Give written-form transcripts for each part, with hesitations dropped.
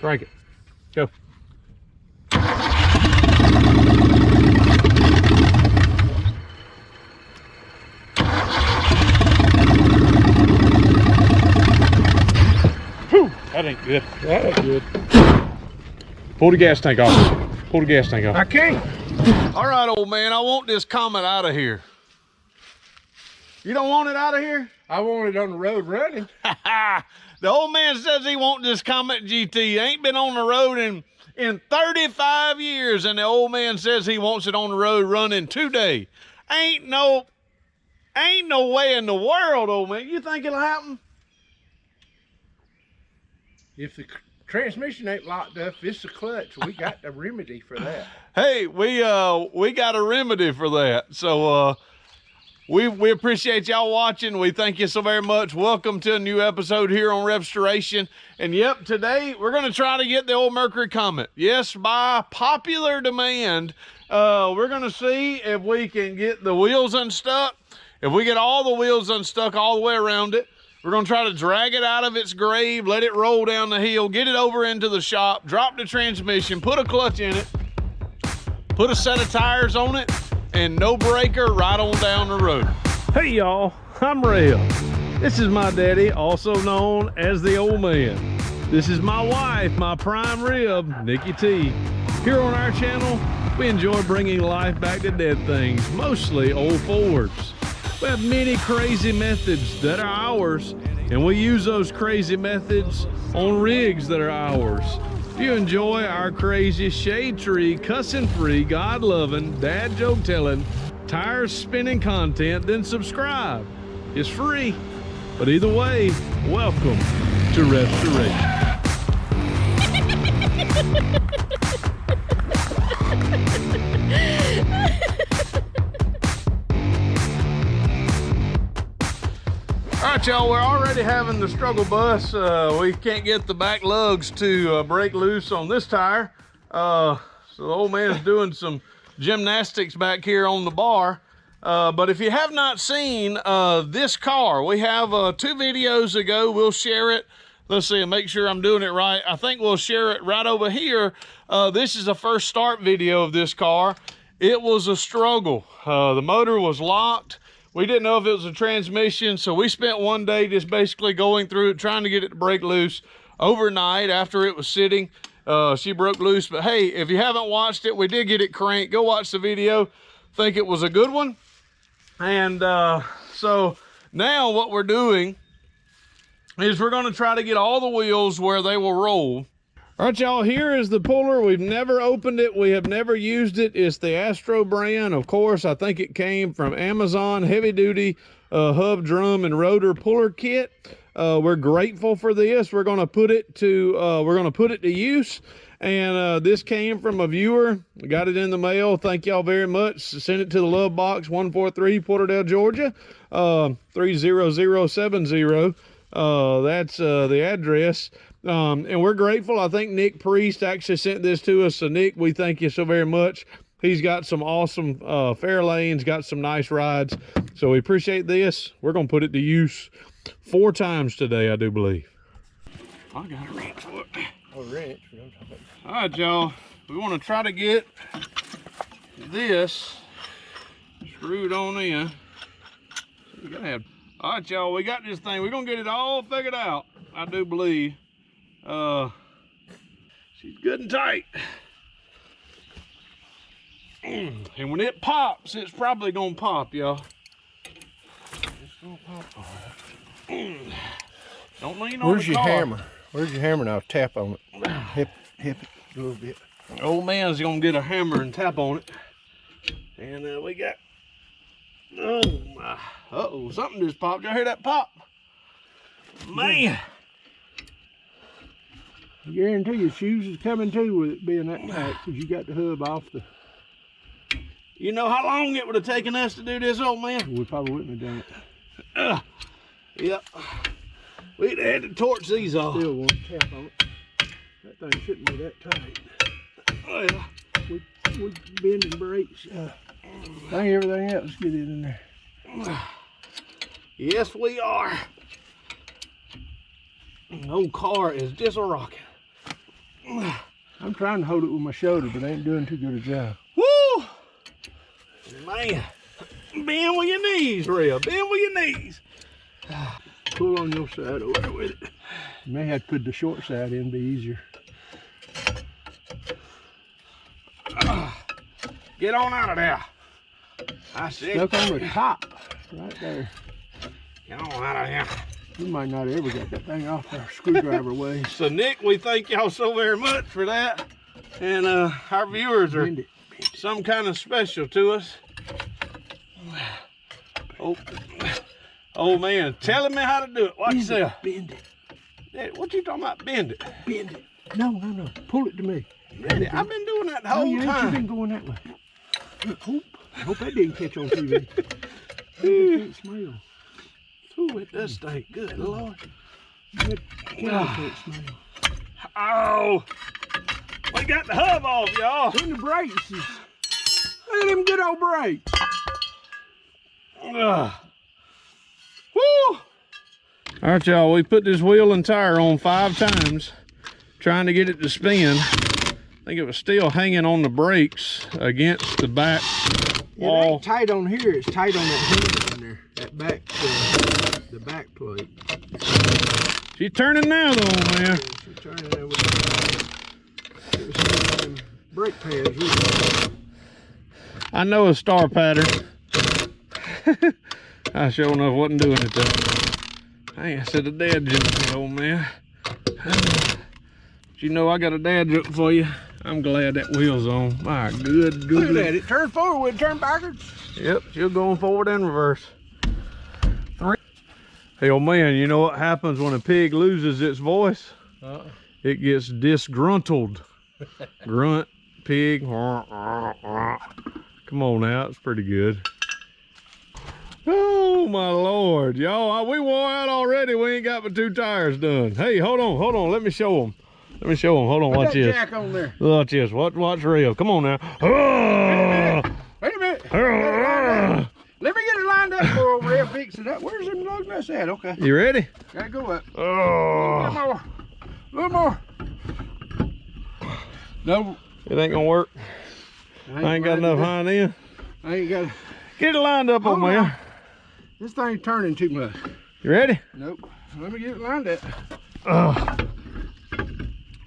Crank it. Go. Whew, that ain't good. That ain't good. Pull the gas tank off. Pull the gas tank off. I can't. All right, old man, I want this Comet out of here. You don't want it out of here? I want it on the road running. The old man says he wants this Comet GT. Ain't been on the road in 35 years, and the old man says he wants it on the road running today. Ain't no way in the world, old man. You think it'll happen? If the transmission ain't locked up, it's the clutch. We got the remedy for that. Hey, we got a remedy for that. So we appreciate y'all watching. We thank you so very much. Welcome to a new episode here on RevStoration. And yep, today we're going to try to get the old Mercury Comet. Yes, by popular demand, we're going to see if we can get the wheels unstuck. If we get all the wheels unstuck all the way around it, we're going to try to drag it out of its grave, let it roll down the hill, get it over into the shop, drop the transmission, put a clutch in it, put a set of tires on it, and no breaker, right on down the road. Hey y'all, I'm Rev. This is my daddy, also known as the Old Man. This is my wife, my prime rib, Nikki T. Here on our channel, we enjoy bringing life back to dead things, mostly old Fords. We have many crazy methods that are ours, and we use those crazy methods on rigs that are ours. If you enjoy our crazy shade tree, cussing free, God loving, dad joke telling, tires spinning content, then subscribe. It's free. But either way, welcome to RevStoration. All right, y'all, we're already having the struggle bus. We can't get the back lugs to break loose on this tire. So the old man's doing some gymnastics back here on the bar. But if you have not seen this car, we have 2 videos ago. We'll share it. Let's see, make sure I'm doing it right. I think we'll share it right over here. This is the first start video of this car. It was a struggle. The motor was locked. We didn't know if it was a transmission, so we spent one day just basically going through it, trying to get it to break loose. Overnight, after it was sitting, she broke loose. But hey, if you haven't watched it, we did get it cranked. Go watch the video. Think it was a good one. And so now what we're doing is we're going to try to get all the wheels where they will roll. All right, y'all, here is the puller. We've never opened it. We have never used it. It's the Astro brand. Of course, I think it came from Amazon, heavy duty hub, drum, and rotor puller kit. We're grateful for this. We're going to put it to use. And this came from a viewer. We got it in the mail. Thank y'all very much. Send it to the Love Box 143, Porterdale, Georgia, 30070. That's the address. And we're grateful. I think Nick Priest actually sent this to us. So Nick, we thank you so very much. He's got some awesome Fairlanes, got some nice rides. So we appreciate this. We're going to put it to use 4 times today, I do believe. I got a wrench for it. A wrench? All right, y'all. We want to try to get this screwed on in. So you gotta have. All right, y'all. We got this thing. We're going to get it all figured out, I do believe. She's good and tight. And when it pops, it's probably gonna pop, y'all. It's gonna pop. All right. Don't lean on Where's the your car. hammer? Where's your hammer now? Tap on it. Hip it a little bit. Old man's gonna get a hammer and tap on it. And we got, oh my, uh-oh, something just popped. Y'all hear that pop? Man. I guarantee your shoes is coming too with it being that tight, because you got the hub off the. You know how long it would have taken us to do this, old man? We probably wouldn't have done it. Yep. We'd have had to torch these off. Still won't tap on it. That thing shouldn't be that tight. Oh, yeah. We bending brakes. I think everything else get it in there. Yes, we are. The old car is just a rocket. I'm trying to hold it with my shoulder, but I ain't doing too good a job. Woo! Man, bend with your knees, Rev. Bend with your knees. Pull on your side over with it. You may have to put the short side in, be easier. Get on out of there. I see. Stuck on the top, right there. Get on out of here. We might not ever get that thing off our screwdriver way. So Nick, we thank y'all so very much for that. And our viewers are some kind of special to us. Oh man, telling me how to do it. Watch yourself. Bend it. Hey, what you talking about? Bend it. Bend it. No. Pull it to me. Ready? I've been doing that the No, whole you ain't. time. You've been going that way. Look, I hope that didn't catch on TV. I can't smell. Ooh, it does stink. Good Lord. I can't smell. Oh, we got the hub off, y'all. And the brakes is, look at them good old brakes. Woo! All right, y'all, we put this wheel and tire on 5 times, trying to get it to spin. I think it was still hanging on the brakes against the back wall. It ain't tight on here, it's tight on that handle in there, that back, the back plate. She's turning now, though, man. She's turning there with the brake pads. I know a star pattern. I sure enough wasn't doing it though. I said a dad joke, old man. But you know I got a dad joke for you. I'm glad that wheel's on. My good. Look at that, it turned forward, turn backwards. Yep, she'll go forward and reverse. 3. Hey, old man, you know what happens when a pig loses its voice? It gets disgruntled. Grunt, pig. Come on now, it's pretty good. Oh my Lord, y'all, we wore out already. We ain't got but 2 tires done. Hey, hold on, let me show them. Hold on, watch this. Jack on there. Watch this, watch Rev. Come on now. Wait a minute. Let me get it lined up for Rev fix it up. Where's them lug nuts at? Okay. You ready? Gotta go up. Oh. A little more. No. It ain't gonna work. I ain't got enough hind end. I ain't got it. Get it lined up, old man. This thing's turning too much. You ready? Nope. Let me get it lined up.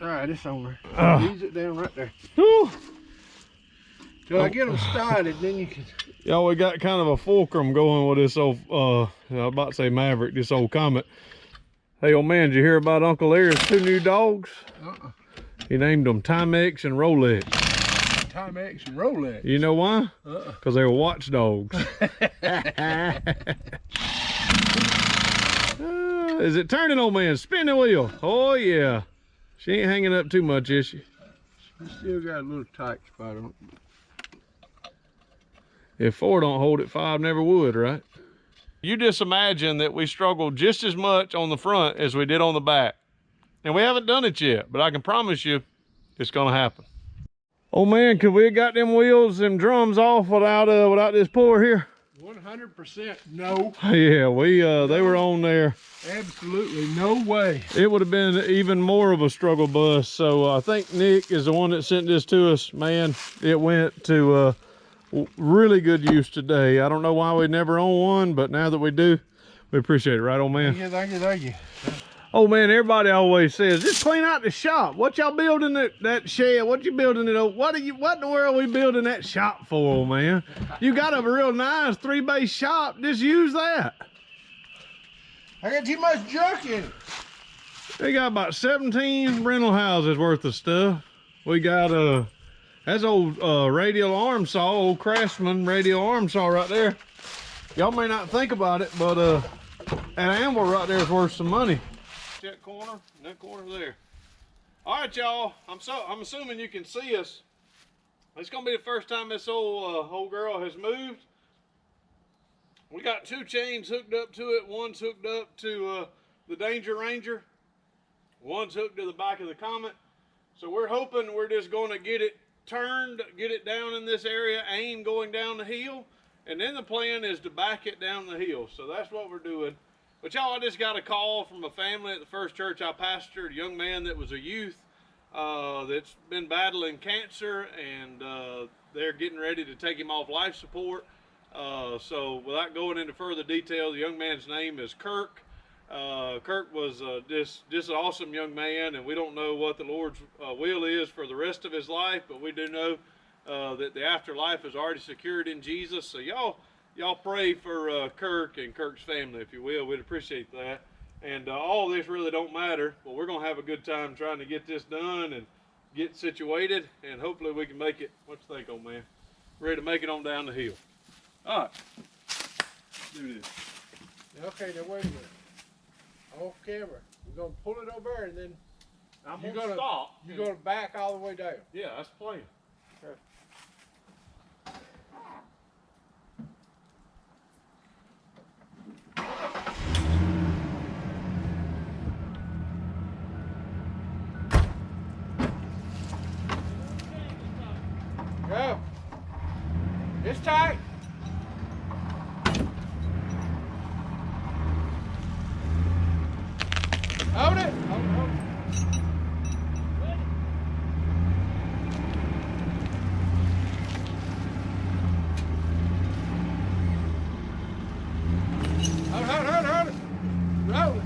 All right, it's over. Ease it down right there. Whew. Till I get them started, then you can. Y'all, we got kind of a fulcrum going with this old, I was about to say Maverick, this old Comet. Hey, old man, did you hear about Uncle Eric's 2 new dogs? He named them Timex and Rolex. Timex and Rolex. You know why? Because they were watchdogs. Is it turning, old man? Spin the wheel. Oh, yeah. She ain't hanging up too much, is she? She still got a little tight spot on it. If 4 don't hold it, 5 never would, right? You just imagine that we struggled just as much on the front as we did on the back. And we haven't done it yet, but I can promise you it's gonna happen. Oh man, could we have got them wheels and drums off without this puller here? 100% no. Yeah, they were on there. Absolutely no way. It would have been even more of a struggle bus. So I think Nick is the one that sent this to us. Man, it went to really good use today. I don't know why we never owned one, but now that we do, we appreciate it, right, old man? Thank you. Oh man, everybody always says, just clean out the shop. What y'all building that shed? What you building it over? What in the world are we building that shop for, old man? You got a real nice 3-bay shop. Just use that. I got too much junk in it. They got about 17 rental houses worth of stuff. We got that's old radial arm saw, old Craftsman radial arm saw right there. Y'all may not think about it, but that anvil right there is worth some money. That corner and that corner there. All right, y'all. I'm assuming you can see us. It's gonna be the first time this old girl has moved. We got 2 chains hooked up to it. One's hooked up to the Danger Ranger. One's hooked to the back of the Comet. So we're hoping we're just gonna get it turned, get it down in this area, aim going down the hill, and then the plan is to back it down the hill. So that's what we're doing. But y'all, I just got a call from a family at the first church I pastored, a young man that was a youth. that's been battling cancer, and they're getting ready to take him off life support. So without going into further detail, the young man's name is Kirk. Kirk was just an awesome young man, and we don't know what the Lord's will is for the rest of his life, but we do know that the afterlife is already secured in Jesus. So y'all pray for Kirk and Kirk's family, if you will. We'd appreciate that. And all this really don't matter, but we're gonna have a good time trying to get this done and get situated, and hopefully we can make it. What you think, old man? Ready to make it on down the hill. All right, do this. Okay, now wait a minute. Off camera. We're gonna pull it over there, and then You're gonna stop. You're gonna back all the way down. Yeah, that's the plan. Okay. Go. It's tight. Hold it. Hold it. Hold it. Roll it.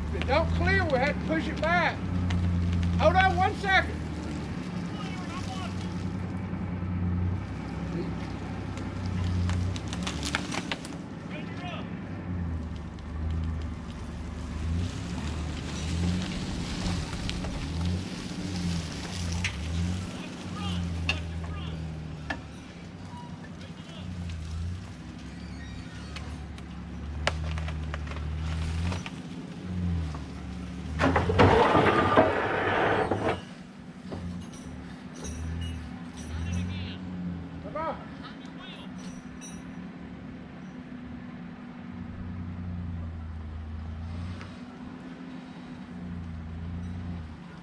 If it don't clear, we have to push it back. Hold on 1 second.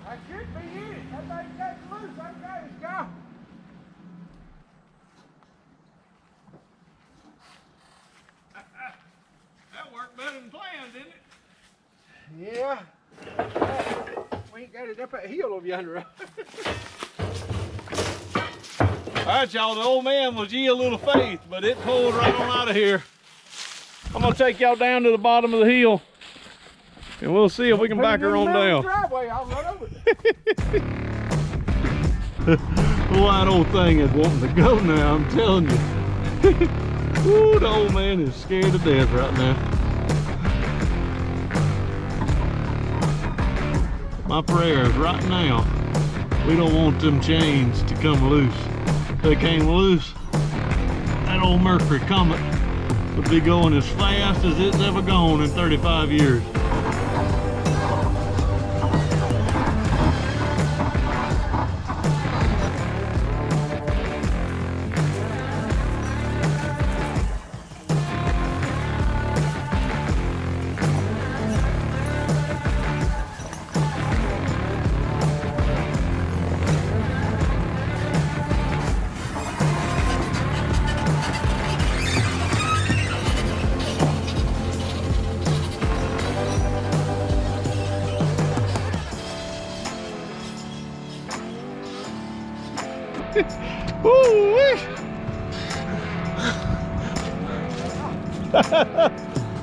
I should be in it. That thing got loose. Okay, let's go. That worked better than planned, didn't it? Yeah. We ain't got it up that hill over yonder. All right, y'all, the old man was ye a little faith, but it pulled right on out of here. I'm gonna take y'all down to the bottom of the hill, and we'll see if we can back her on down. Driveway, I'll run over it. Well, that old thing is wanting to go now, I'm telling you. Ooh, the old man is scared to death right now. My prayer is right now, we don't want them chains to come loose. If they came loose, that old Mercury Comet would be going as fast as it's ever gone in 35 years.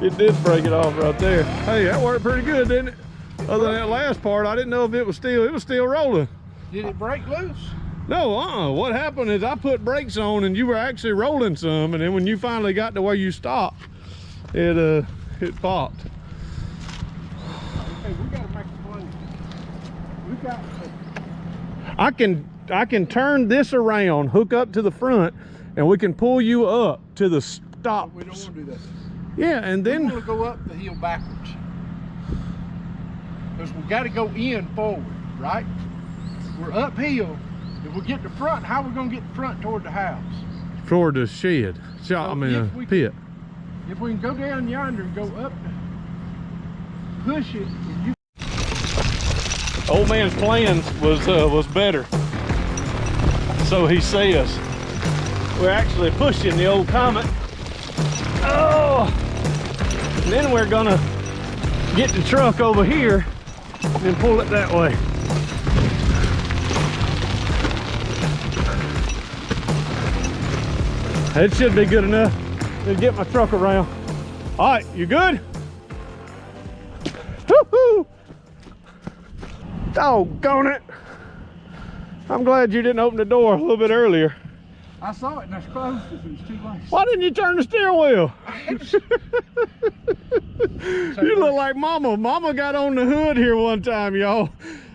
It did break it off right there. Hey, that worked pretty good, didn't it? Other than that last part, I didn't know if it was still rolling. Did it break loose? No, what happened is I put brakes on and you were actually rolling some, and then when you finally got to where you stopped, it popped. Okay, we gotta make a plan. We got I can turn this around, hook up to the front, and we can pull you up to the stop. we don't want to do that. Yeah, and then We want to go up the hill backwards. Because we got to go in forward, right? We're uphill. If we get the front, how are we going to get the front toward the house? toward the shed. Pit. If we can go down yonder and go up, push it. Old man's plans was better, so he says. We're actually pushing the old Comet. Oh, and then we're gonna get the truck over here and pull it that way. It should be good enough to get my truck around. All right, you good? Woo-hoo! Doggone it. I'm glad you didn't open the door a little bit earlier. I saw it and I closed it, it was too late. Why didn't you turn the steering wheel? You look like Mama. Mama got on the hood here one time, y'all,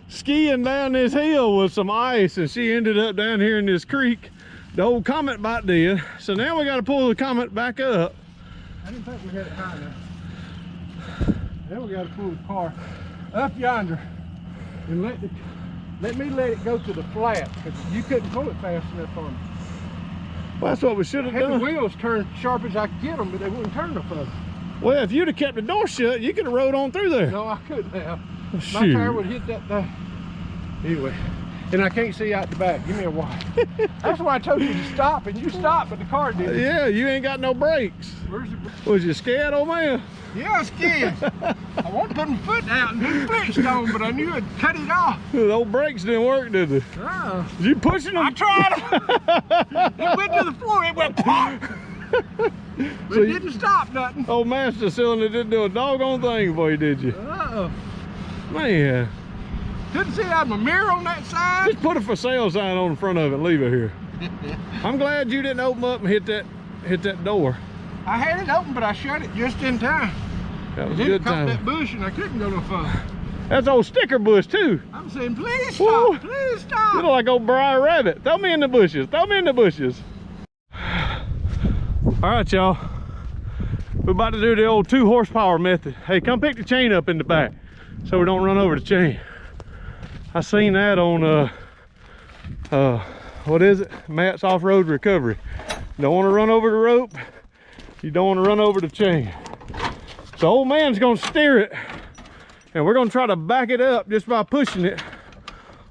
skiing down this hill with some ice, and she ended up down here in this creek. The old Comet bite did. So now we got to pull the Comet back up. I didn't think we had it high enough. Then we got to pull the car up yonder and let me let it go to the flat, because you couldn't pull it fast enough for me. Well, that's what we should have I had done. the wheels turned sharp as I could get them, but they wouldn't turn no further. Well, if you'd have kept the door shut, you could have rode on through there. No, I couldn't have. My Shoot. tire would hit that thing. Anyway, and I can't see out the back. Give me a while. That's why I told you to stop, and you stopped, but the car didn't. Yeah, you ain't got no brakes. Where's the... Was you scared, old man? Yeah, I was scared. I wanted to put my foot out and do the Flintstone, but I knew I'd cut it off. The old brakes didn't work, did they? Oh. Was you pushing them? I tried. It went to the floor. It went pop. But it didn't stop nothing. Old master cylinder didn't do a doggone thing for you, did you? Uh-oh. Man. Couldn't see out of my mirror on that side. Just put a for sale sign on the front of it and leave it here. I'm glad you didn't open up and hit that door. I had it open, but I shut it just in time. That was a Then good it caught that time. bush and I couldn't go no further. That's old sticker bush too. I'm saying, please Woo. stop, please You stop. look like old Briar Rabbit. Throw me in the bushes. Throw me in the bushes. All right, y'all. We're about to do the old 2 horsepower method. Hey, come pick the chain up in the back so we don't run over the chain. I seen that on what is it? Matt's Off-Road Recovery. Don't want to run over the rope. You don't want to run over the chain. So old man's gonna steer it, and we're gonna try to back it up just by pushing it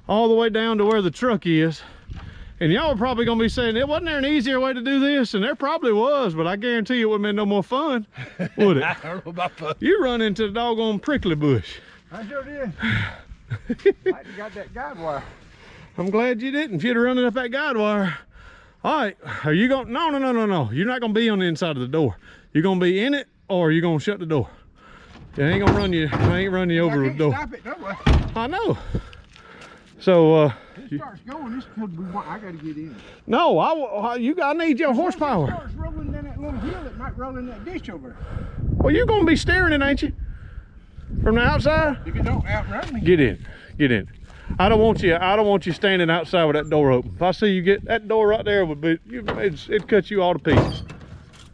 all the way down to where the truck is. And y'all are probably gonna be saying, it wasn't there an easier way to do this? And there probably was, but I guarantee you it wouldn't been no more fun, would it? I don't know about fun. You run into the doggone prickly bush. I sure did. I got that guide wire. I'm glad you didn't. If you'd have run it up that guide wire. All right, are you going, no. You're not gonna be on the inside of the door. You're gonna be in it, or you're gonna shut the door. It ain't gonna run you, I ain't run you over the door. Stop it, no way. I know. So, It starts going, this could be one. I gotta get in. no, I need your horsepower. If it starts rolling down that little hill, it might roll in that ditch over there. Well, you're gonna be steering it, ain't you? From the outside? If it don't outrun me. Get in. I don't want you standing outside with that door open. If I see you get that door right there, it'd cut you all to pieces.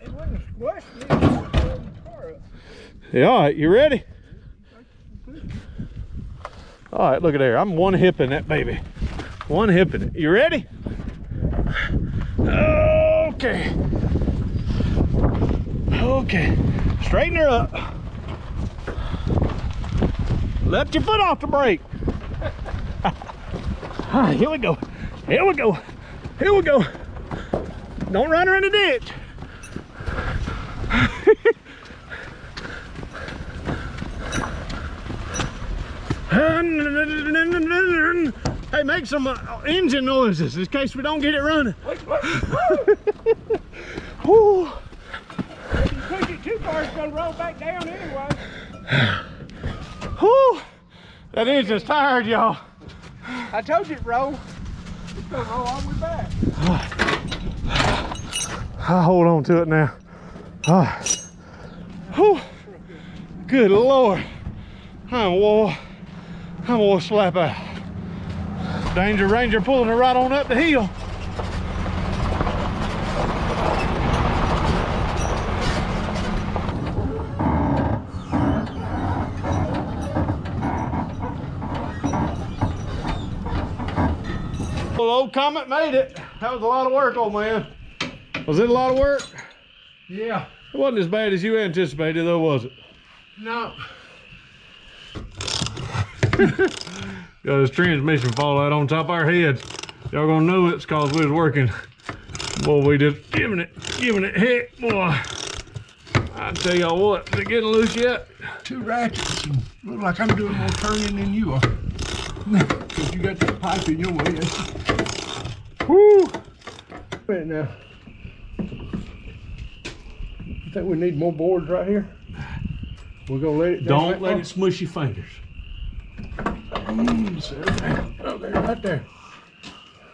It wouldn't have squashed me. It would have rolled the car up. Yeah, all right, you ready? All right, look at there. I'm one hipping that baby. One hipping it. You ready? Okay. Okay. Straighten her up. Lift your foot off the brake. Here we go. Here we go. Here we go. Don't run her in the ditch. Hey, make some engine noises in case we don't get it running. Woo. If you push it too far, it's gonna roll back down anyway. Whew. That engine's tired, y'all. I told you it roll. It's gonna roll all the way back. I'll hold on to it now. Whew. Good Lord. I'm gonna slap out. Danger Ranger pulling her right on up the hill. Well, old Comet made it. That was a lot of work, old man. Was it a lot of work? Yeah. It wasn't as bad as you anticipated, though, was it? No. Got his transmission fall out on top of our heads. Y'all gonna know it's cause we was working. Boy, we just giving it heck, boy. I tell y'all what, is it getting loose yet? 2 ratchets. And look like I'm doing more turning than you are. Because you got that pipe in your way. Woo! Wait now. I think we need more boards right here. We're gonna let it down. Don't let it smush your fingers. Oh, there, right there.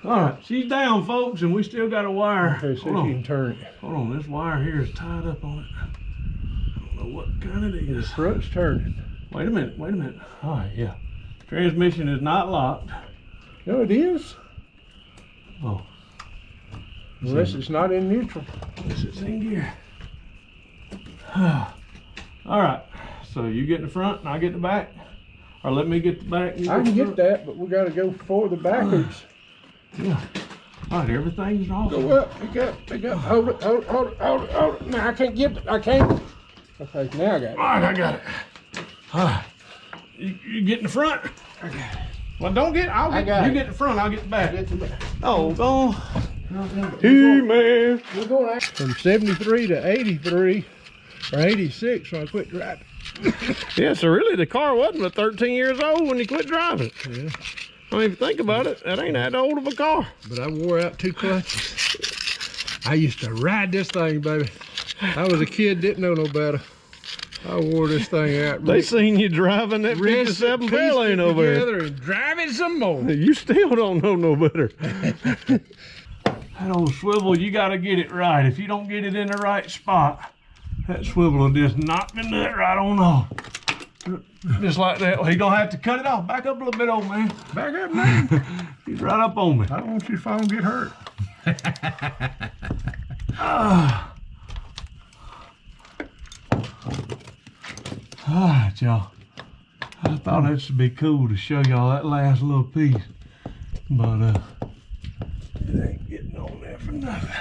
All right, she's down, folks, and we still got a wire. Okay, so you can turn it. Hold on, this wire here is tied up on it. I don't know what kind it is. The front's turning. Wait a minute, wait a minute. All right, yeah. Transmission is not locked. No, it is. Oh. Unless it's not in neutral. This is in gear. All right, so you get in the front and I get the back. Or let me get the back. I can get that, but we gotta go forward the backwards. Yeah. All right, everything's off. Go up, pick up, pick up. Hold it, hold it, hold it, hold it, hold it. Now I can't get it. I can't. Okay, now I got it. All right, I got it. All right. You get in the front? I got it. Well, don't get, I got you it. get the front, I'll get the back. Get the back. Oh, go on. Hey, man. We're going from 73 to 83 or 86 when I quit driving. Yeah, so really the car wasn't but 13 years old when you quit driving it. Yeah. I mean, if you think about it, that ain't that old of a car. But I wore out 2 clutches. I used to ride this thing, baby. I was a kid, didn't know no better. I wore this thing out. They seen you driving that 57 Fairlane over there. And driving some more. You still don't know no better. That old swivel, you got to get it right. If you don't get it in the right spot, that swivel will just knock the nut right on off. Just like that. Well, you're going to have to cut it off. Back up a little bit, old man. Back up, man. He's right up on me. I don't want your phone to get hurt. All right, y'all. I thought this would be cool to show y'all that last little piece. But, it ain't getting on there for nothing.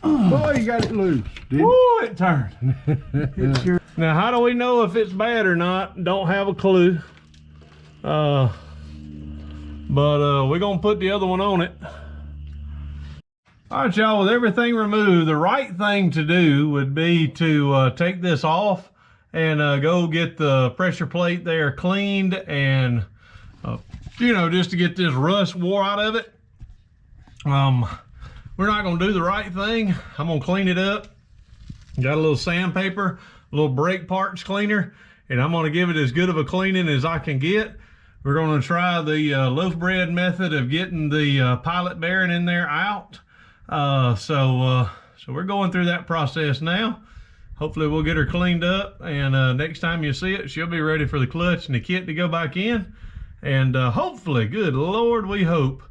Boy, you got it loose. Woo, it turned. It sure. Now, how do we know if it's bad or not? Don't have a clue. But we're gonna put the other one on it. All right, y'all, with everything removed, the right thing to do would be to take this off and go get the pressure plate there cleaned and, you know, just to get this rust wore out of it. We're not gonna do the right thing. I'm gonna clean it up. Got a little sandpaper, a little brake parts cleaner, and I'm gonna give it as good of a cleaning as I can get. We're gonna try the loaf bread method of getting the pilot bearing in there out. So we're going through that process now. Hopefully we'll get her cleaned up, and next time you see it, she'll be ready for the clutch and the kit to go back in. And hopefully, good Lord, we hope,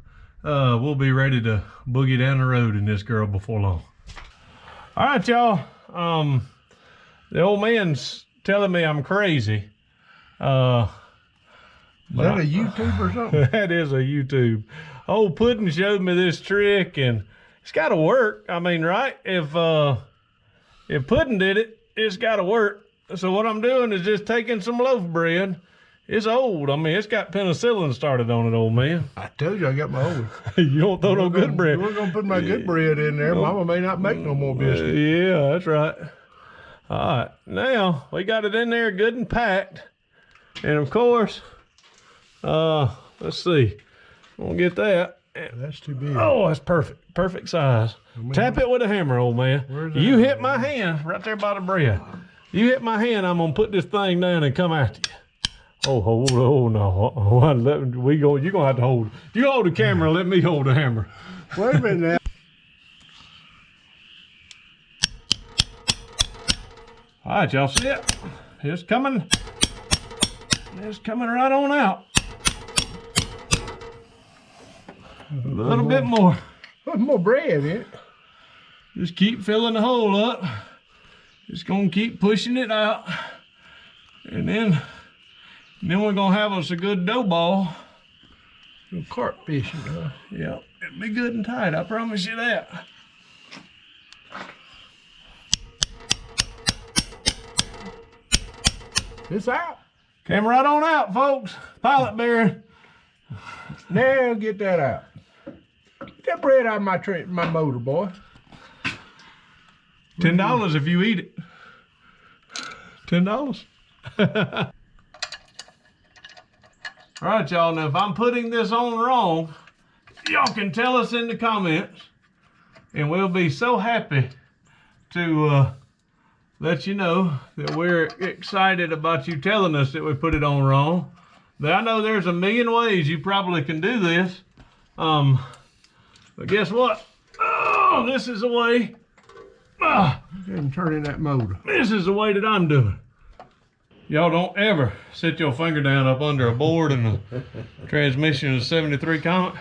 we'll be ready to boogie down the road in this girl before long. All right, y'all. The old man's telling me I'm crazy. Is that a YouTube or something? That is a YouTube. Old Puddin' showed me this trick, and it's got to work. I mean, right? If Puddin' did it, it's got to work. So what I'm doing is just taking some loaf bread. It's old. I mean, it's got penicillin started on it, old man. I told you I got my old. You don't throw no good bread. We're gonna put my good bread in there. Mama may not make no more biscuits. Yeah, that's right. All right, now we got it in there good and packed. And of course, let's see. We'll get that. That's too big. Oh, that's perfect. Perfect size. Tap it with a hammer, old man. You hit my hand right there by the bread. You hit my hand, I'm gonna put this thing down and come after you. Oh no. You're gonna have to hold. You hold the camera, let me hold the hammer. Wait a minute now. All right, y'all see it? It's coming. It's coming right on out. A little bit more. One more bread in it. Just keep filling the hole up. Just gonna keep pushing it out. And then we're gonna have us a good dough ball. Some carp fishing, huh? Yeah, it'll be good and tight, I promise you that. It's out. Came right on out, folks. Pilot bearing. Now get that out. Get that bread out of my motor, boy. $10 if you eat it. $10. All right, y'all. Now, if I'm putting this on wrong, y'all can tell us in the comments, and we'll be so happy to let you know that we're excited about you telling us that we put it on wrong. But I know there's a million ways you probably can do this. But guess what? Oh, this is the way. Go ahead and turn in that motor. This is the way that I'm doing. Y'all don't ever sit your finger down up under a board in the transmission of a 73 Comet.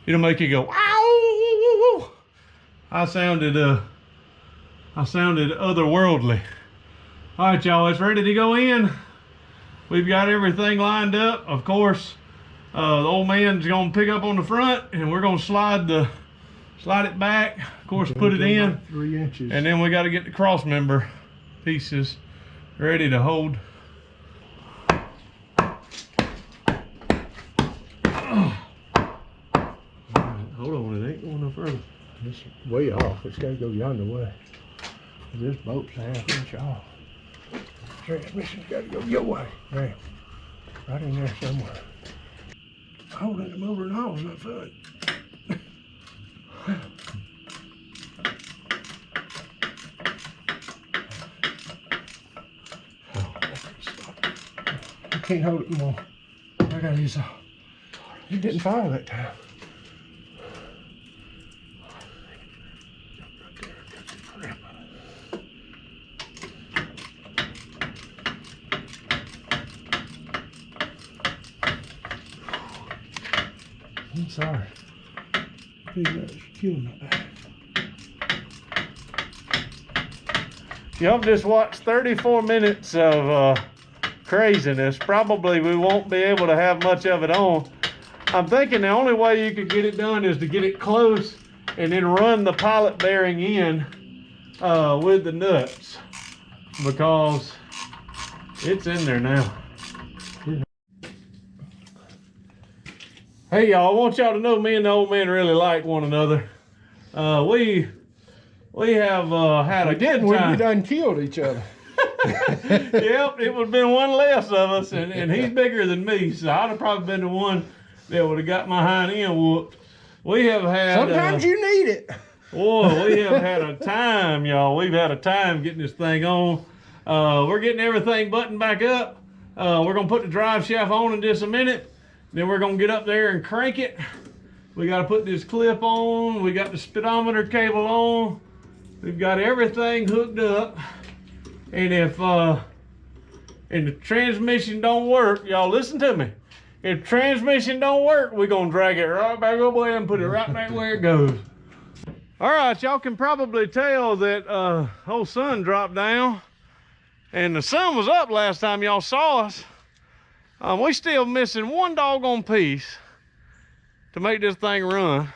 It'll make you go, wow. I sounded otherworldly. All right, y'all, it's ready to go in. We've got everything lined up. Of course, the old man's gonna pick up on the front, and we're gonna slide it back. Of course, put it in, 3 inches, and then we got to get the cross member pieces ready to hold. Hold on, it ain't going no further. It's way off. It's got to go yonder way. This boat's a ½ inch off. Transmission's got to go your way. Right. Right in there somewhere. Holding the motor and all is not fun. I can't hold it more. I got his. It didn't fire that time. I'm sorry. It's killing my back. Y'all just watched 34 minutes of craziness. Probably we won't be able to have much of it on. I'm thinking the only way you could get it done is to get it close and then run the pilot bearing in with the nuts, because it's in there now. Hey y'all, I want y'all to know me and the old man really like one another. We have had a good time. We done killed each other. Yep, it would have been one less of us, and he's bigger than me, so I'd have probably been the one that would have got my hind end whooped. We have had... Sometimes you need it. Boy, we have had a time, y'all. We've had a time getting this thing on. We're getting everything buttoned back up. We're going to put the drive shaft on in just a minute. Then we're going to get up there and crank it. We got to put this clip on. We got the speedometer cable on. We've got everything hooked up. And if the transmission don't work, y'all listen to me. If transmission don't work, we're going to drag it right back up there and put it right back where it goes. All right, y'all can probably tell that whole sun dropped down. And the sun was up last time y'all saw us. We still missing one doggone piece to make this thing run.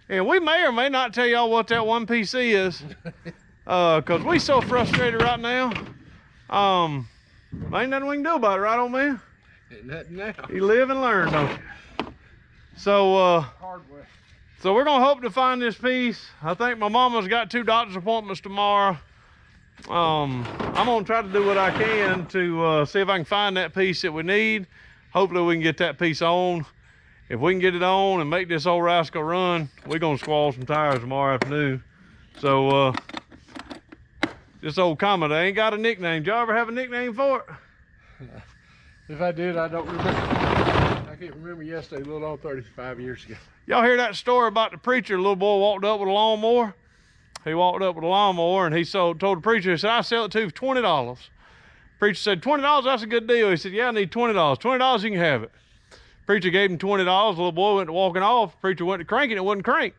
And we may or may not tell y'all what that one piece is, because we so frustrated right now. Ain't nothing we can do about it, right, old man? Ain't nothing now. You live and learn, don't you? So, Hardware. so we're gonna hope to find this piece. I think my mama's got 2 doctor's appointments tomorrow. I'm gonna try to do what I can to see if I can find that piece that we need. Hopefully we can get that piece on. If we can get it on and make this old rascal run, we're gonna squall some tires tomorrow afternoon. So this old Comet, I ain't got a nickname. Did y'all ever have a nickname for it? If I did, I don't remember. I can't remember yesterday, a little old 35 years ago. Y'all hear that story about the preacher? The little boy walked up with a lawnmower. He walked up with a lawnmower and he told the preacher, he said, "I sell it to you for $20. Preacher said, $20, that's a good deal. He said, "Yeah, I need $20. $20, you can have it." Preacher gave him $20. The little boy went to walking off. Preacher went to cranking, it wouldn't crank.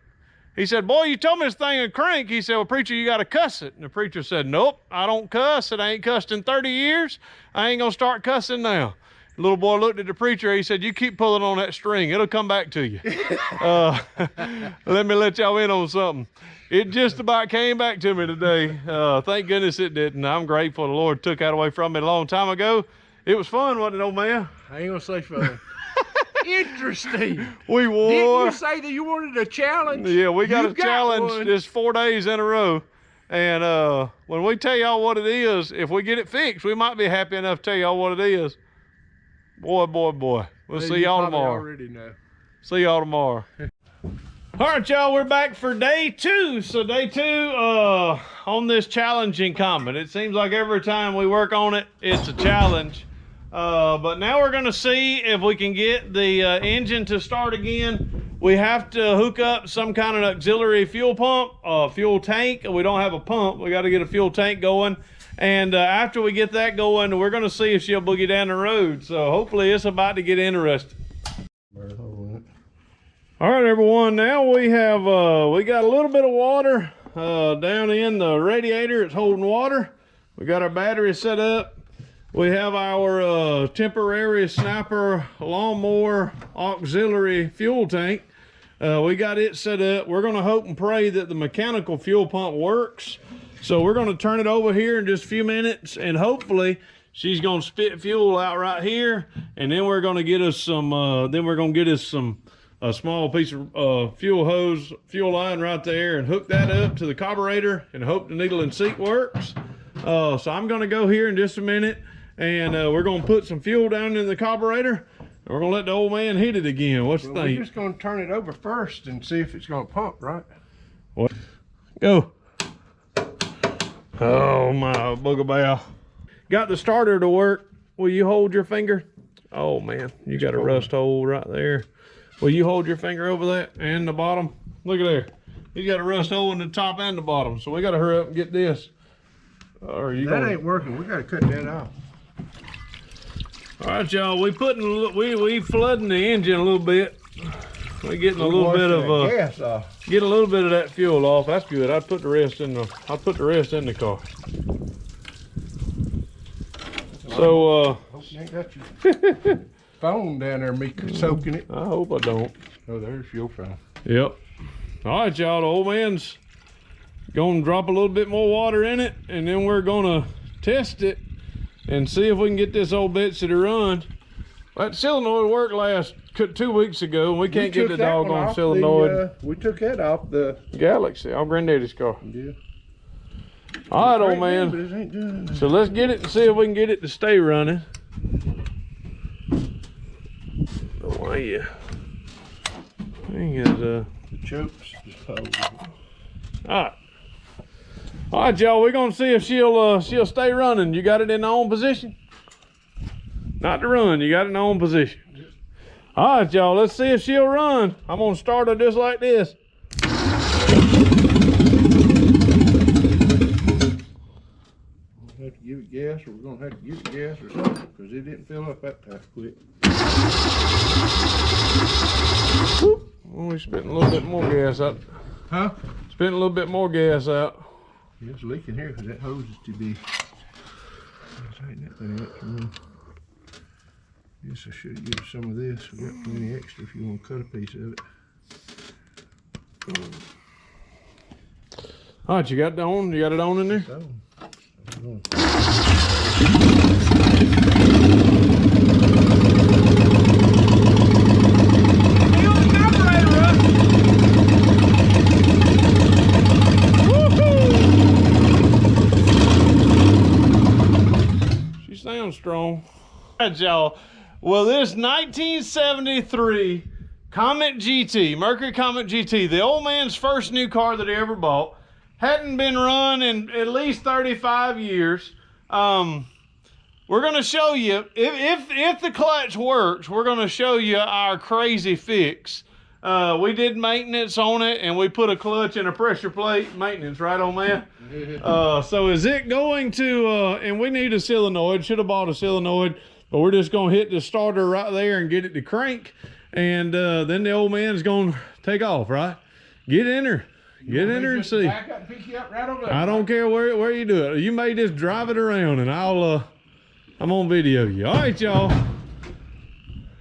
He said, "Boy, you told me this thing would crank." He said, "Well, preacher, you got to cuss it." And the preacher said, "Nope, I don't cuss. It ain't cussed in 30 years. I ain't going to start cussing now." The little boy looked at the preacher. He said, "You keep pulling on that string. It'll come back to you." Let me let y'all in on something. It just about came back to me today. Thank goodness it didn't. I'm grateful the Lord took that away from me a long time ago. It was fun, wasn't it, old man? I ain't gonna say fun. Interesting. We won. Didn't you say that you wanted a challenge? Yeah, we got a challenge one. this 4 days in a row. And when we tell y'all what it is, if we get it fixed, we might be happy enough to tell y'all what it is. Boy, boy, boy. We'll see y'all tomorrow. Already know. See y'all tomorrow. All right, y'all, we're back for day 2. So day 2 on this challenging Comet. It seems like every time we work on it, it's a challenge. But now we're gonna see if we can get the engine to start again. We have to hook up some kind of auxiliary fuel pump, fuel tank. We don't have a pump. We got to get a fuel tank going. And after we get that going, we're gonna see if she'll boogie down the road. So hopefully it's about to get interesting. All right, everyone, now we have, we got a little bit of water down in the radiator. It's holding water. We got our battery set up. We have our temporary snapper lawnmower auxiliary fuel tank. We got it set up. We're gonna hope and pray that the mechanical fuel pump works. So we're gonna turn it over here in just a few minutes, and hopefully she's gonna spit fuel out right here. And then we're gonna get us some, a small piece of fuel hose, fuel line right there, and hook that up to the carburetor and hope the needle and seat works. So I'm gonna go here in just a minute, and we're gonna put some fuel down in the carburetor, and we're gonna let the old man hit it again. What's the thing? We're just gonna turn it over first and see if it's gonna pump, right? What? Go. Oh my booger bow. Got the starter to work. Will you hold your finger? Oh man, you got a rust hole right there. Will you hold your finger over that and the bottom? Look at there. He's got a rust hole in the top and the bottom. So we got to hurry up and get this. Or you that ain't working. We got to cut that off. All right, y'all. We flooding the engine a little bit. We getting a little bit of gas off. Get a little bit of that fuel off. That's good. I'd put the rest in the car. So hope you ain't got your phone down there, me soaking it. I hope I don't. Oh, there's your phone. Yep. All right, y'all. The old man's gonna drop a little bit more water in it, and then we're gonna test it and see if we can get this old Betsy to run. That solenoid worked last 2 weeks ago, and we can't get the doggone solenoid. We took that off the Galaxy, our granddaddy's car. Yeah. All right, old man. So let's get it and see if we can get it to stay running. Oh yeah. Thing is the chokes just hold. All right, y'all. We're gonna see if she'll stay running. You got it in the on position? Not to run. You got it in the on position. All right, y'all. Let's see if she'll run. I'm gonna start her just like this. Have to give it gas, or we're gonna have to give it gas or something, because it didn't fill up that time quick. Well, we spent a little bit more gas out. Huh? Spent a little bit more gas out. Yeah, it's leaking here because that hose is too big. Tighten that thing up some more. Guess I should have used some of this. We got plenty extra if you want to cut a piece of it. All right, you got it on? You got it on in there? So, she sounds strong. All right, y'all. Well, this 1973 Comet GT, Mercury Comet GT, the old man's first new car that he ever bought, hadn't been run in at least 35 years. We're gonna show you, if the clutch works, we're gonna show you our crazy fix. We did maintenance on it, and we put a clutch and a pressure plate maintenance, right, old man? So is it going to, and we need a solenoid, should have bought a solenoid, but we're just gonna hit the starter right there and get it to crank, and then the old man's gonna take off, right? Get in her. Get in there and see. Back up and pick you up right over there. I don't care where you do it. You may just drive it around, and I'm on video you. All right, y'all.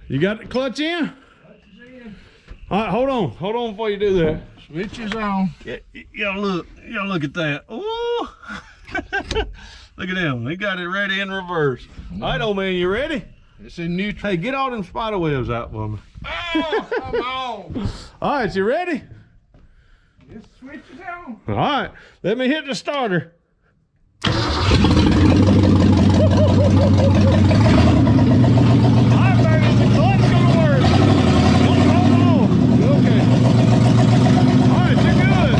You got the clutch in? Clutch is in. All right, hold on before you do that. Switch is on. Y'all look at that. Ooh. Look at him. He got it ready in reverse. All right, old man, you ready? It's in neutral. Hey, get all them spider webs out for me. Oh, come on. All right, you ready? Just switch it on. All right, let me hit the starter. All right, baby, the clutch gonna work. Hold on. Okay. All right, you're good.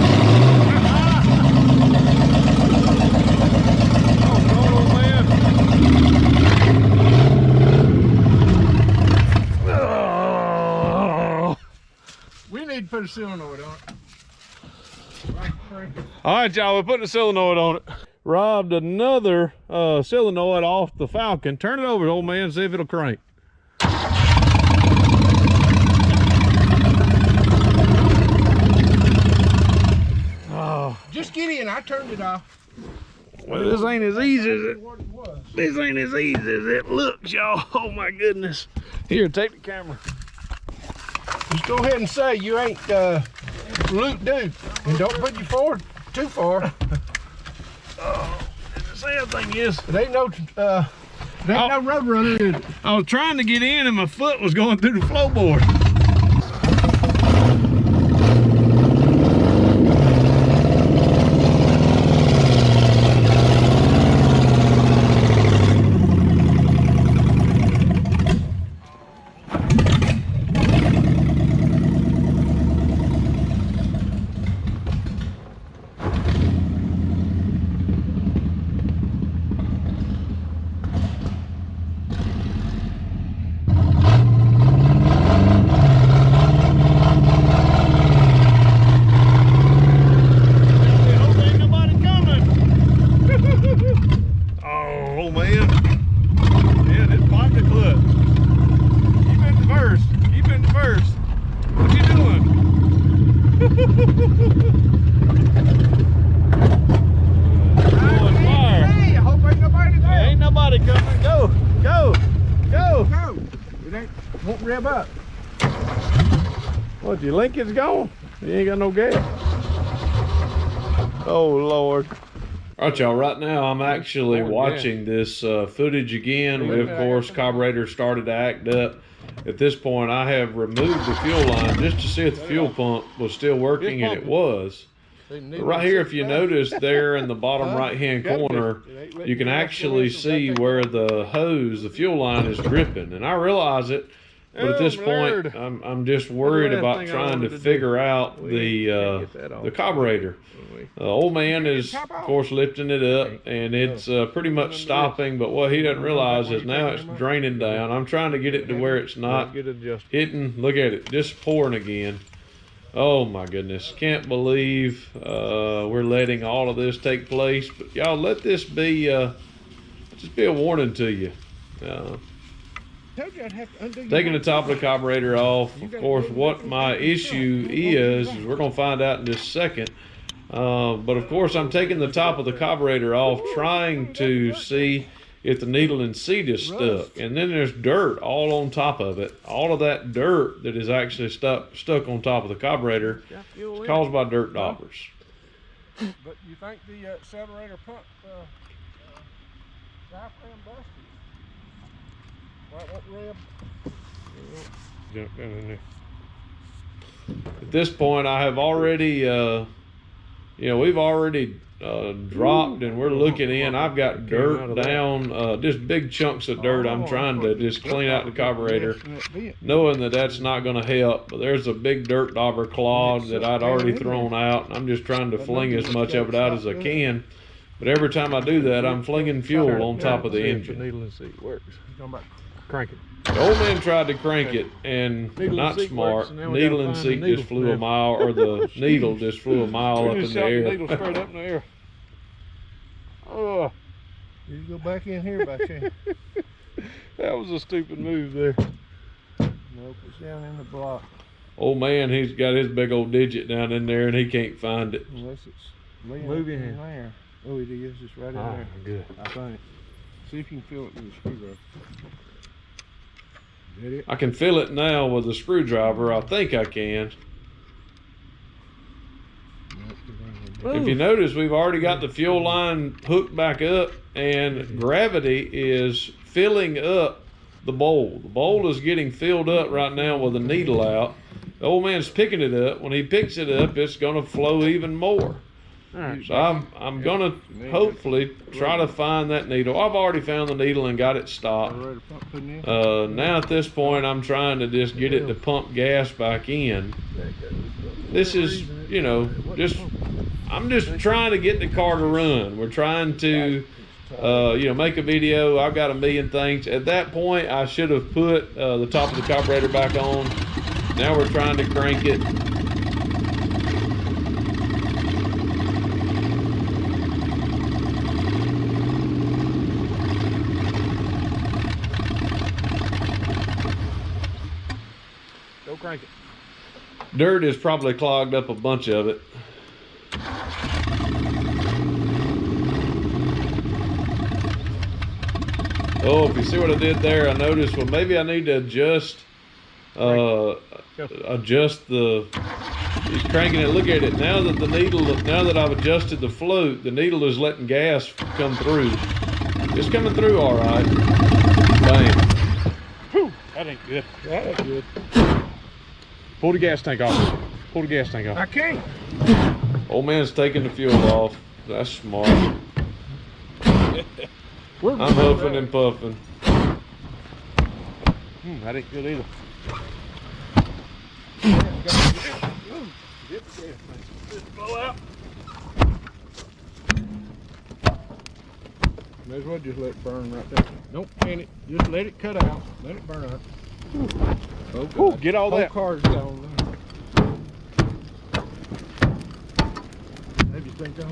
Oh, no, man. Oh. We need to put a solenoid on it. All right, y'all, we're putting a solenoid on it. Robbed another solenoid off the Falcon. Turn it over, old man, see if it'll crank. Oh. Just get in. I turned it off. Well, this ain't as easy as it. What it was. This ain't as easy as it looks, y'all. Oh my goodness. Here, take the camera. Just go ahead and say you ain't loop doo, and don't put you forward too far. Oh, and the sad thing is, It ain't no no road runner, is it? I was trying to get in and my foot was going through the floorboard. Won't rev up. What, your linkage gone? You ain't got no gas. Oh, Lord. All right, y'all, right now I'm actually watching this footage again. We, of course, carburetor started to act up. At this point, I have removed the fuel line just to see if the fuel pump was still working, and it was. But right here, if you notice there in the bottom right-hand corner, you can actually see where the hose, the fuel line, is dripping. And I realize it, but at this point, I'm just worried about trying to figure out the carburetor. Old Man is, of course, lifting it up, and it's pretty much stopping, but what he doesn't realize is now it's draining down. I'm trying to get it to where it's not hitting. Look at it, just pouring again. Oh my goodness, can't believe we're letting all of this take place. But y'all, let this be just be a warning to you. Taking the top of the carburetor off, of course, what my issue is we're going to find out in just a second. But of course, I'm taking the top of the carburetor off, trying to see if the needle and seat is stuck. And then there's dirt all on top of it. All of that dirt that is actually stuck on top of the carburetor is caused by dirt daubers. But you think the accelerator pump diaphragm busted? Right, what rev? Jump down in there. At this point, I have already, we've already dropped and we're looking in. I've got dirt down, just big chunks of dirt. I'm trying to just clean out the carburetor, knowing that that's not going to help. But there's a big dirt dauber clod that I'd already thrown out, and I'm just trying to fling as much of it out as I can. But every time I do that, I'm flinging fuel on top of the engine. Needle and seat works. Crank it. The Old Man tried to crank it, and not smart. Needle and seat just flew a mile, or the needle just flew a mile up in the air. Needle straight up in the air. Oh, you go back in here by chance. that was a stupid move there. Nope, it's down in the block. Old Man, he's got his big old digit down in there, and he can't find it. Unless it's moving in there. Oh, it is. It's right in there. Good. I think. See if you can feel it with a screwdriver. It? I can feel it now with a screwdriver. I think I can. If you notice, we've already got the fuel line hooked back up, and gravity is filling up the bowl. The bowl is getting filled up right now with the needle out, the Old Man's picking it up. When he picks it up, it's gonna flow even more. All right. So I'm gonna hopefully try to find that needle. I've already found the needle and got it stopped. Now at this point, I'm trying to just get it to pump gas back in. This is, you know, I'm just trying to get the car to run. We're trying to, you know, make a video. I've got a million things. At that point, I should have put the top of the carburetor back on. Now we're trying to crank it. Go crank it. Dirt has probably clogged up a bunch of it. Oh, if you see what I did there, I noticed, well, maybe I need to adjust the, he's cranking it. Look at it. Now that the needle, now that I've adjusted the float, the needle is letting gas come through. It's coming through all right. Bam. Whew, that ain't good. That ain't good. Pull the gas tank off. Pull the gas tank off. I can't. Old Man's taking the fuel off. That's smart. I'm huffing and puffing. That ain't good either. Just blow out. May as well just let it burn right there. Don't pan it. Just let it cut out. Let it burn out. Oh, God. Ooh, get all that. Car's gone. Maybe think on.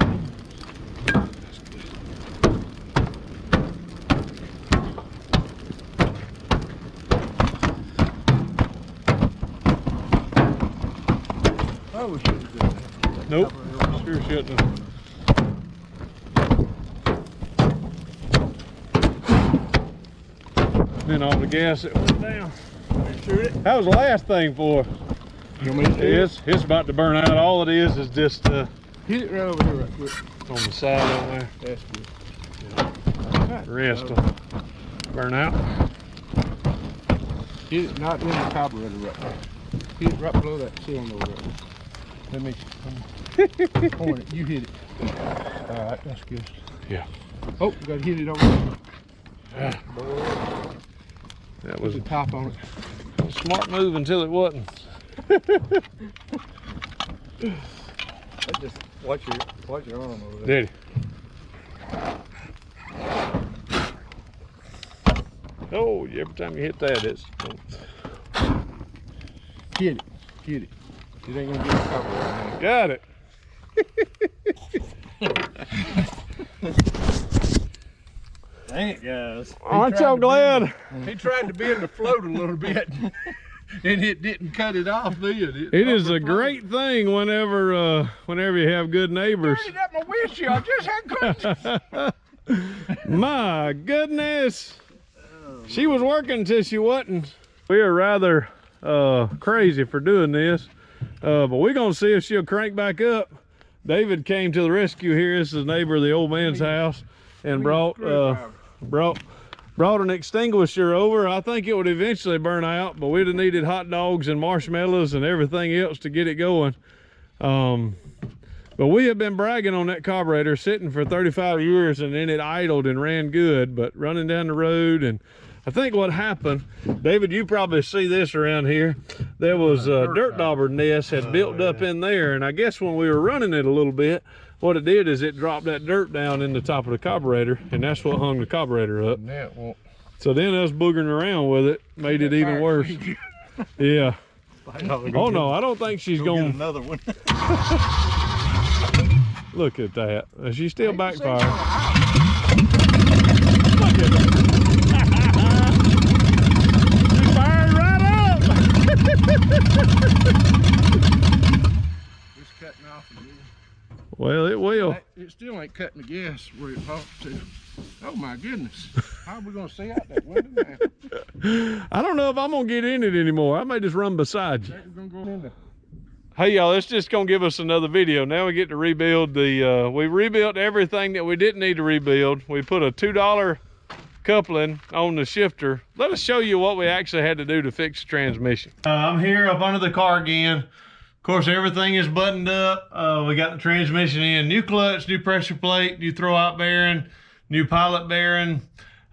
Oh, we should have done that. Nope. Sure shouldn't have. Then all the gas that went down. Shoot it. That was the last thing for. You want me to do it? It's about to burn out. All it is just Hit it right over here right quick. on the side over there. That's good. The rest will burn out. Hit it not in the carburetor right there. Hit it right below that cylinder right there. Let me point it. You hit it. Alright, that's good. Yeah. Oh, you gotta hit it over there. That Put was the top on it. a smart move until it wasn't. Just watch your arm over there. Did he? Oh, every time you hit that, it's. Hit it. Hit it. It ain't gonna get the carburetor. Got it. Dang it, guys. Aren't y'all glad? He tried to bend the float a little bit, and it didn't cut it off, did it? It is a great thing whenever you have good neighbors. Dirty up my windshield. I just had good. My goodness. She was working until she wasn't. We are rather crazy for doing this, but we're gonna see if she'll crank back up. David came to the rescue here. This is a neighbor of the Old Man's house, and brought an extinguisher over. I think it would eventually burn out, but we'd have needed hot dogs and marshmallows and everything else to get it going. But we have been bragging on that carburetor sitting for 35 years, and then it idled and ran good, but running down the road. And I think what happened, David, you probably see this around here. There was a dirt dauber nest had built up in there, and I guess when we were running it a little bit, what it did is it dropped that dirt down in the top of the carburetor, and that's what hung the carburetor up. So then us boogering around with it made it even worse. Yeah. Oh no, I don't think she's going. Another one. Look at that. She's still backfiring. She fired right up. It's cutting off again. Well, it will. It still ain't cutting the gas where it ought to. Oh my goodness. How are we gonna see out that window now? I don't know if I'm gonna get in it anymore. I may just run beside you. We're gonna go in there. Hey y'all, it's just gonna give us another video. Now we get to rebuild the, we rebuilt everything that we didn't need to rebuild. We put a $2 coupling on the shifter. Let us show you what we actually had to do to fix the transmission. I'm here up under the car again. Of course, everything is buttoned up. We got the transmission in, new clutch, new pressure plate, new throwout bearing, new pilot bearing.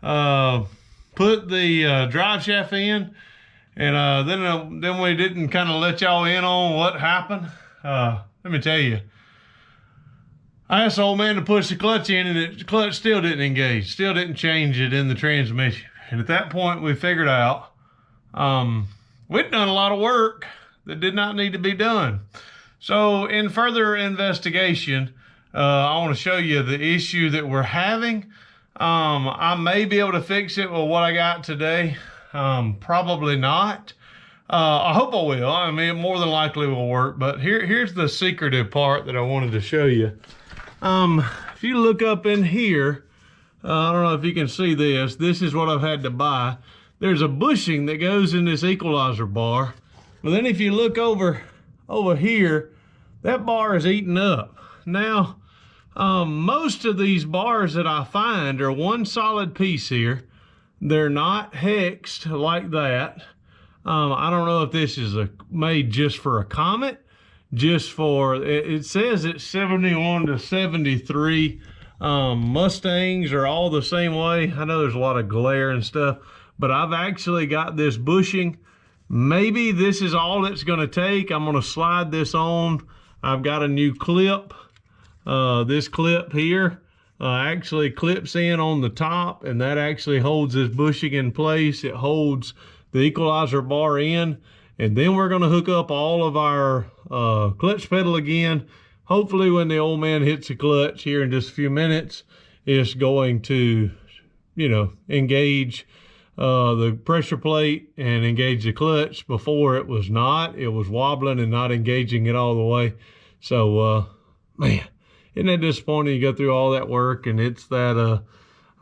Put the drive shaft in, and then we didn't kind of let y'all in on what happened. Let me tell you, I asked the old man to push the clutch in, and the clutch still didn't engage, still didn't change it in the transmission. And at that point, we figured out we'd done a lot of work that did not need to be done. So in further investigation, I want to show you the issue that we're having. I may be able to fix it with what I got today. Probably not. I hope I will. I mean, it more than likely will work, but here's the secretive part that I wanted to show you. If you look up in here, I don't know if you can see this. This is what I've had to buy. There's a bushing that goes in this equalizer bar. But then if you look over here, that bar is eaten up. Now, most of these bars that I find are one solid piece here. They're not hexed like that. I don't know if this is made just for a Comet, just for, it says it's 71 to 73. Mustangs are all the same way. I know there's a lot of glare and stuff, but I've actually got this bushing. Maybe this is all it's gonna take. I'm gonna slide this on. I've got a new clip. This clip here actually clips in on the top, and that actually holds this bushing in place. It holds the equalizer bar in, and then we're gonna hook up all of our clutch pedal again. Hopefully when the old man hits the clutch here in just a few minutes, it's going to, you know, engage the pressure plate and engage the clutch. Before it was not. It was wobbling and not engaging it all the way. So, man, isn't that disappointing? You go through all that work, and it's that,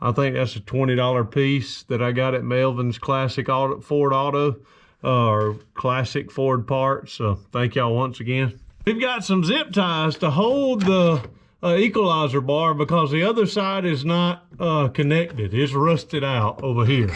I think that's a $20 piece that I got at Melvin's Classic Ford Auto, or Classic Ford Parts. So thank y'all once again. We've got some zip ties to hold the equalizer bar because the other side is not connected. It's rusted out over here.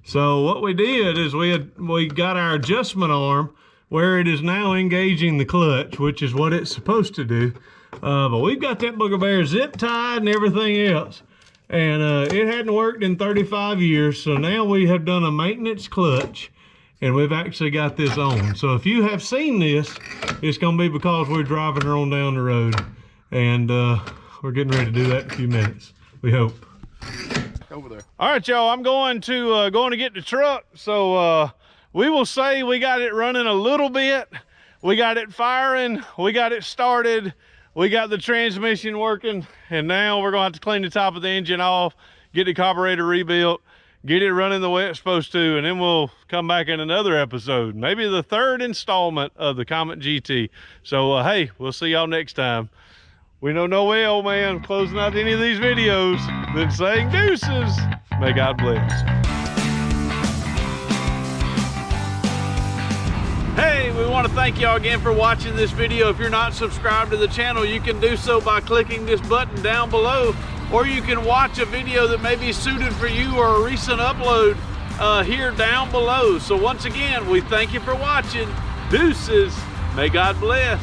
So what we did is we got our adjustment arm where it is now engaging the clutch, which is what it's supposed to do. But we've got that booger bear zip tied and everything else. And it hadn't worked in 35 years. So now we have done a maintenance clutch, and we've actually got this on. So if you have seen this, it's gonna be because we're driving her on down the road. And we're getting ready to do that in a few minutes, we hope. Over there. All right, y'all, I'm going to get the truck. So we will say we got it running a little bit. We got it firing, we got it started, we got the transmission working, and now we're gonna have to clean the top of the engine off, get the carburetor rebuilt, get it running the way it's supposed to, and then we'll come back in another episode, maybe the third installment of the Comet GT. So hey, we'll see y'all next time. We know no way, old man, closing out any of these videos than saying deuces. May God bless. Hey, we want to thank y'all again for watching this video. If you're not subscribed to the channel, you can do so by clicking this button down below, or you can watch a video that may be suited for you or a recent upload here down below. So once again, we thank you for watching. Deuces. May God bless.